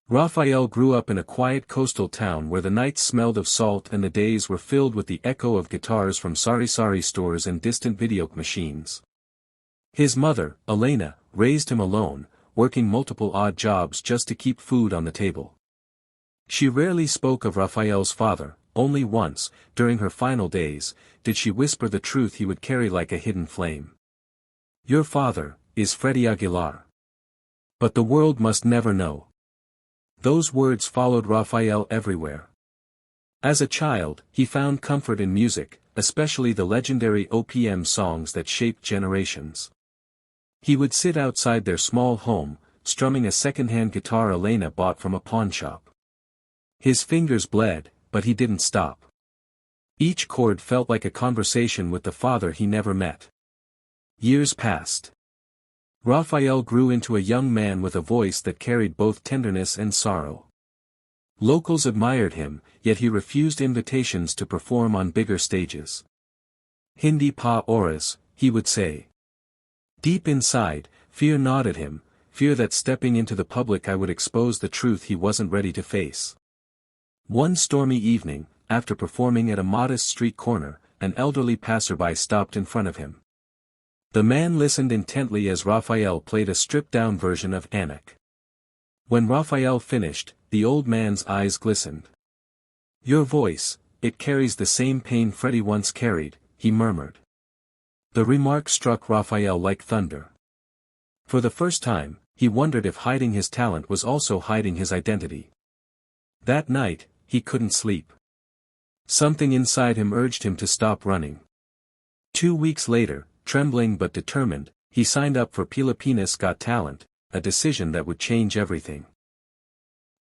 Raphael grew up in a quiet coastal town where the nights smelled of salt and the days were filled with the echo of guitars from sari-sari stores and distant video machines. His mother, Elena, raised him alone, working multiple odd jobs just to keep food on the table. She rarely spoke of Raphael's father. Only once, during her final days, did she whisper the truth he would carry like a hidden flame. "Your father is Freddie Aguilar. But the world must never know." Those words followed Raphael everywhere. As a child, he found comfort in music, especially the legendary OPM songs that shaped generations. He would sit outside their small home, strumming a second-hand guitar Elena bought from a pawnshop. His fingers bled, but he didn't stop. Each chord felt like a conversation with the father he never met. Years passed. Raphael grew into a young man with a voice that carried both tenderness and sorrow. Locals admired him, yet he refused invitations to perform on bigger stages. "Hindi pa oras," he would say. Deep inside, fear gnawed at him, fear that stepping into the public I would expose the truth he wasn't ready to face. One stormy evening, after performing at a modest street corner, an elderly passerby stopped in front of him. The man listened intently as Raphael played a stripped-down version of Anak. When Raphael finished, the old man's eyes glistened. "Your voice, it carries the same pain Freddie once carried," he murmured. The remark struck Raphael like thunder. For the first time, he wondered if hiding his talent was also hiding his identity. That night, he couldn't sleep. Something inside him urged him to stop running. 2 weeks later, trembling but determined, he signed up for Pilipinas Got Talent, a decision that would change everything.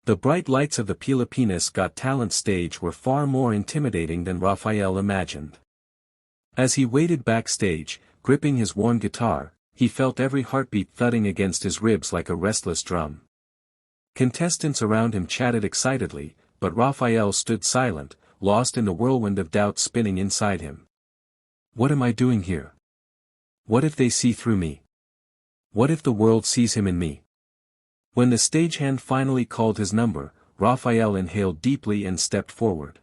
The bright lights of the Pilipinas Got Talent stage were far more intimidating than Raphael imagined. As he waited backstage, gripping his worn guitar, he felt every heartbeat thudding against his ribs like a restless drum. Contestants around him chatted excitedly, but Raphael stood silent, lost in the whirlwind of doubt spinning inside him. "What am I doing here? What if they see through me? What if the world sees him in me?" When the stagehand finally called his number, Raphael inhaled deeply and stepped forward.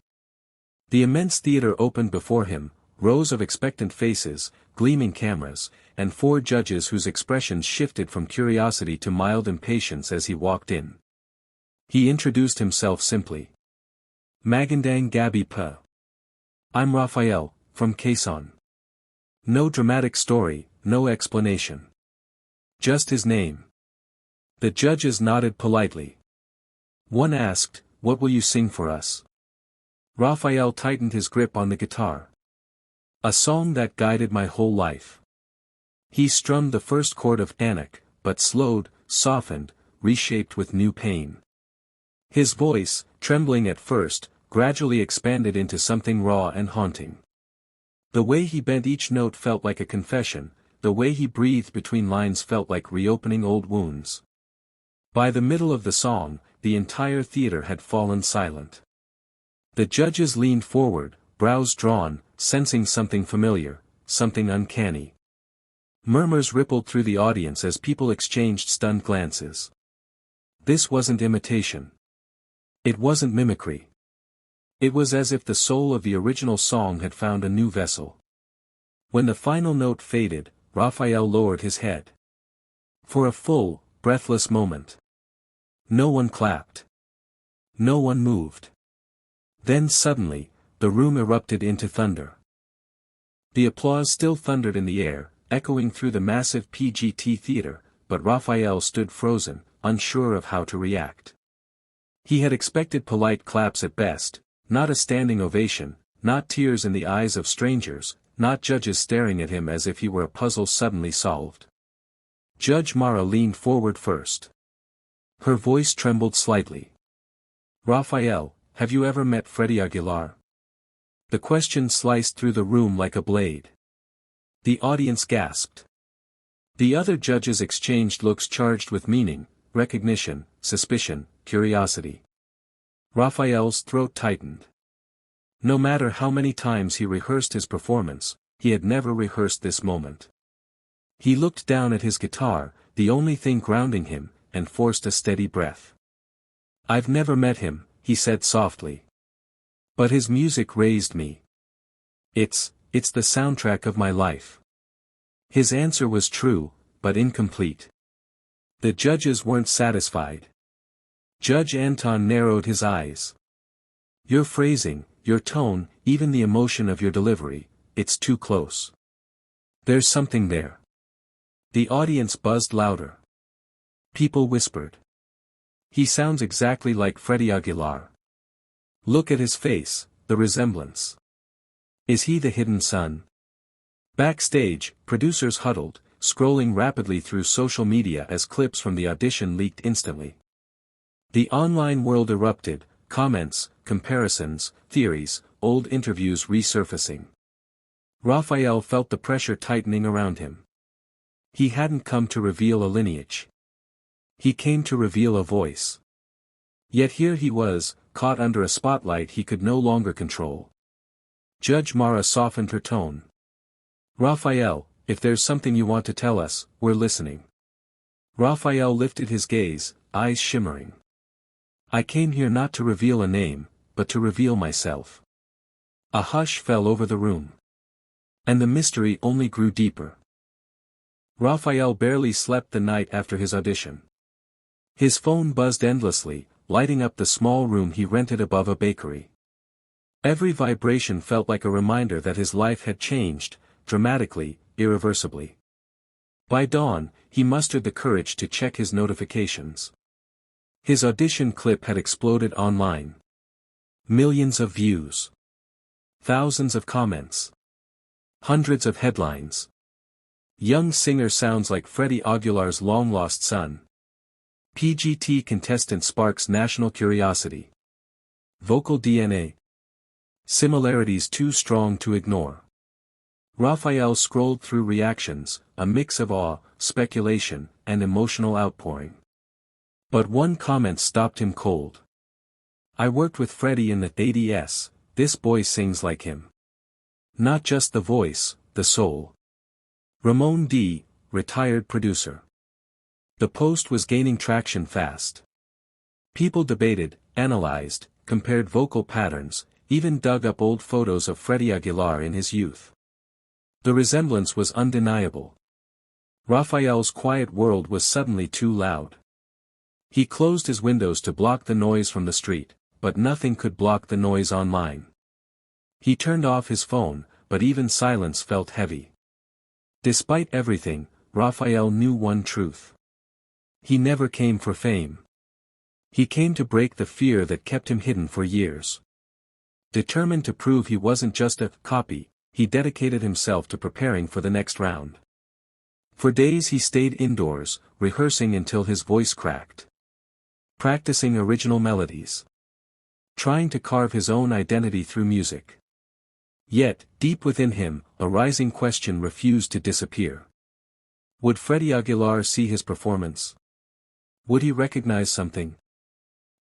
The immense theater opened before him, rows of expectant faces, gleaming cameras, and 4 judges whose expressions shifted from curiosity to mild impatience as he walked in. He introduced himself simply. "Magandang gabi po. I'm Raphael, from Quezon." No dramatic story, no explanation. Just his name. The judges nodded politely. One asked, "What will you sing for us?" Raphael tightened his grip on the guitar. "A song that guided my whole life." He strummed the first chord of Anak, but slowed, softened, reshaped with new pain. His voice, trembling at first, gradually expanded into something raw and haunting. The way he bent each note felt like a confession, the way he breathed between lines felt like reopening old wounds. By the middle of the song, the entire theater had fallen silent. The judges leaned forward, brows drawn, sensing something familiar, something uncanny. Murmurs rippled through the audience as people exchanged stunned glances. This wasn't imitation. It wasn't mimicry. It was as if the soul of the original song had found a new vessel. When the final note faded, Raphael lowered his head. For a full, breathless moment. No one clapped. No one moved. Then suddenly, the room erupted into thunder. The applause still thundered in the air, echoing through the massive PGT theater, but Raphael stood frozen, unsure of how to react. He had expected polite claps at best, not a standing ovation, not tears in the eyes of strangers, not judges staring at him as if he were a puzzle suddenly solved. Judge Mara leaned forward first. Her voice trembled slightly. "Raphael, have you ever met Freddie Aguilar?" The question sliced through the room like a blade. The audience gasped. The other judges exchanged looks charged with meaning, recognition, suspicion, curiosity. Raphael's throat tightened. No matter how many times he rehearsed his performance, he had never rehearsed this moment. He looked down at his guitar, the only thing grounding him, and forced a steady breath. I've never met him, he said softly. But his music raised me. It's the soundtrack of my life. His answer was true, but incomplete. The judges weren't satisfied. Judge Anton narrowed his eyes. Your phrasing, your tone, even the emotion of your delivery, it's too close. There's something there. The audience buzzed louder. People whispered. He sounds exactly like Freddie Aguilar. Look at his face, the resemblance. Is he the hidden son? Backstage, producers huddled, scrolling rapidly through social media as clips from the audition leaked instantly. The online world erupted, comments, comparisons, theories, old interviews resurfacing. Raphael felt the pressure tightening around him. He hadn't come to reveal a lineage. He came to reveal a voice. Yet here he was, caught under a spotlight he could no longer control. Judge Mara softened her tone. Raphael, if there's something you want to tell us, we're listening. Raphael lifted his gaze, eyes shimmering. I came here not to reveal a name, but to reveal myself. A hush fell over the room. And the mystery only grew deeper. Raphael barely slept the night after his audition. His phone buzzed endlessly, lighting up the small room he rented above a bakery. Every vibration felt like a reminder that his life had changed, dramatically, irreversibly. By dawn, he mustered the courage to check his notifications. His audition clip had exploded online. Millions of views. Thousands of comments. Hundreds of headlines. Young singer sounds like Freddie Aguilar's long-lost son. PGT contestant sparks national curiosity. Vocal DNA. Similarities too strong to ignore. Raphael scrolled through reactions, a mix of awe, speculation, and emotional outpouring. But one comment stopped him cold. I worked with Freddie in the ADS, this boy sings like him. Not just the voice, the soul. Ramon D., retired producer. The post was gaining traction fast. People debated, analyzed, compared vocal patterns, even dug up old photos of Freddie Aguilar in his youth. The resemblance was undeniable. Raphael's quiet world was suddenly too loud. He closed his windows to block the noise from the street, but nothing could block the noise online. He turned off his phone, but even silence felt heavy. Despite everything, Raphael knew one truth. He never came for fame. He came to break the fear that kept him hidden for years. Determined to prove he wasn't just a copy, he dedicated himself to preparing for the next round. For days he stayed indoors, rehearsing until his voice cracked. Practicing original melodies. Trying to carve his own identity through music. Yet, deep within him, a rising question refused to disappear. Would Freddie Aguilar see his performance? Would he recognize something?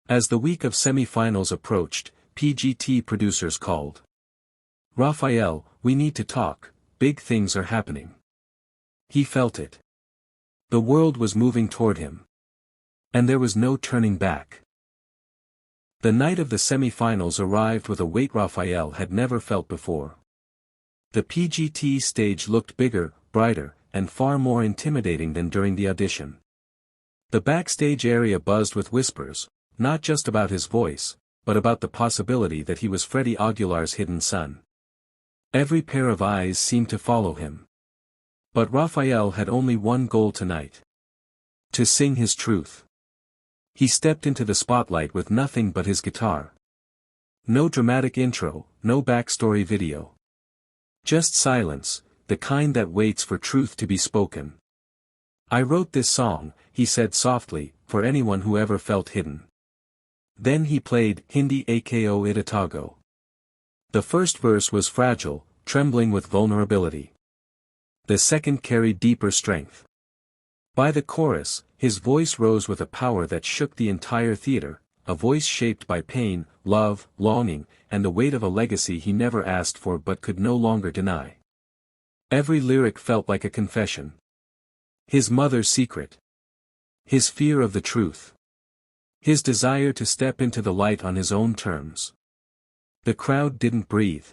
As the week of semi-finals approached, PGT producers called. Raphael, we need to talk, big things are happening. He felt it. The world was moving toward him. And there was no turning back. The night of the semi-finals arrived with a weight Raphael had never felt before. The PGT stage looked bigger, brighter, and far more intimidating than during the audition. The backstage area buzzed with whispers, not just about his voice, but about the possibility that he was Freddie Aguilar's hidden son. Every pair of eyes seemed to follow him. But Raphael had only one goal tonight. To sing his truth. He stepped into the spotlight with nothing but his guitar. No dramatic intro, no backstory video. Just silence, the kind that waits for truth to be spoken. I wrote this song, he said softly, for anyone who ever felt hidden. Then he played Hindi Ako Itatago. The first verse was fragile, trembling with vulnerability. The second carried deeper strength. By the chorus, his voice rose with a power that shook the entire theater, a voice shaped by pain, love, longing, and the weight of a legacy he never asked for but could no longer deny. Every lyric felt like a confession. His mother's secret. His fear of the truth. His desire to step into the light on his own terms. The crowd didn't breathe.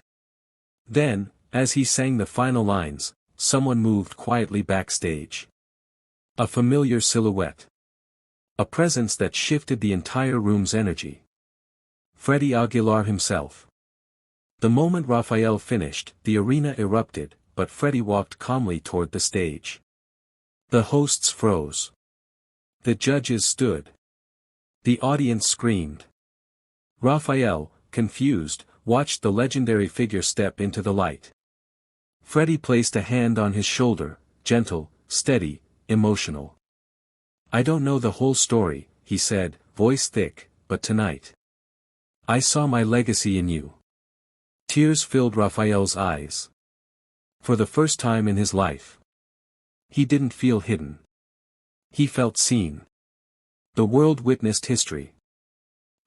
Then, as he sang the final lines, someone moved quietly backstage. A familiar silhouette. A presence that shifted the entire room's energy. Freddie Aguilar himself. The moment Raphael finished, the arena erupted, but Freddie walked calmly toward the stage. The hosts froze. The judges stood. The audience screamed. Raphael, confused, watched the legendary figure step into the light. Freddie placed a hand on his shoulder, gentle, steady, emotional. "I don't know the whole story," he said, voice thick, "but tonight. I saw my legacy in you." Tears filled Raphael's eyes. For the first time in his life, he didn't feel hidden. He felt seen. The world witnessed history.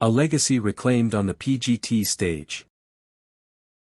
A legacy reclaimed on the PGT stage.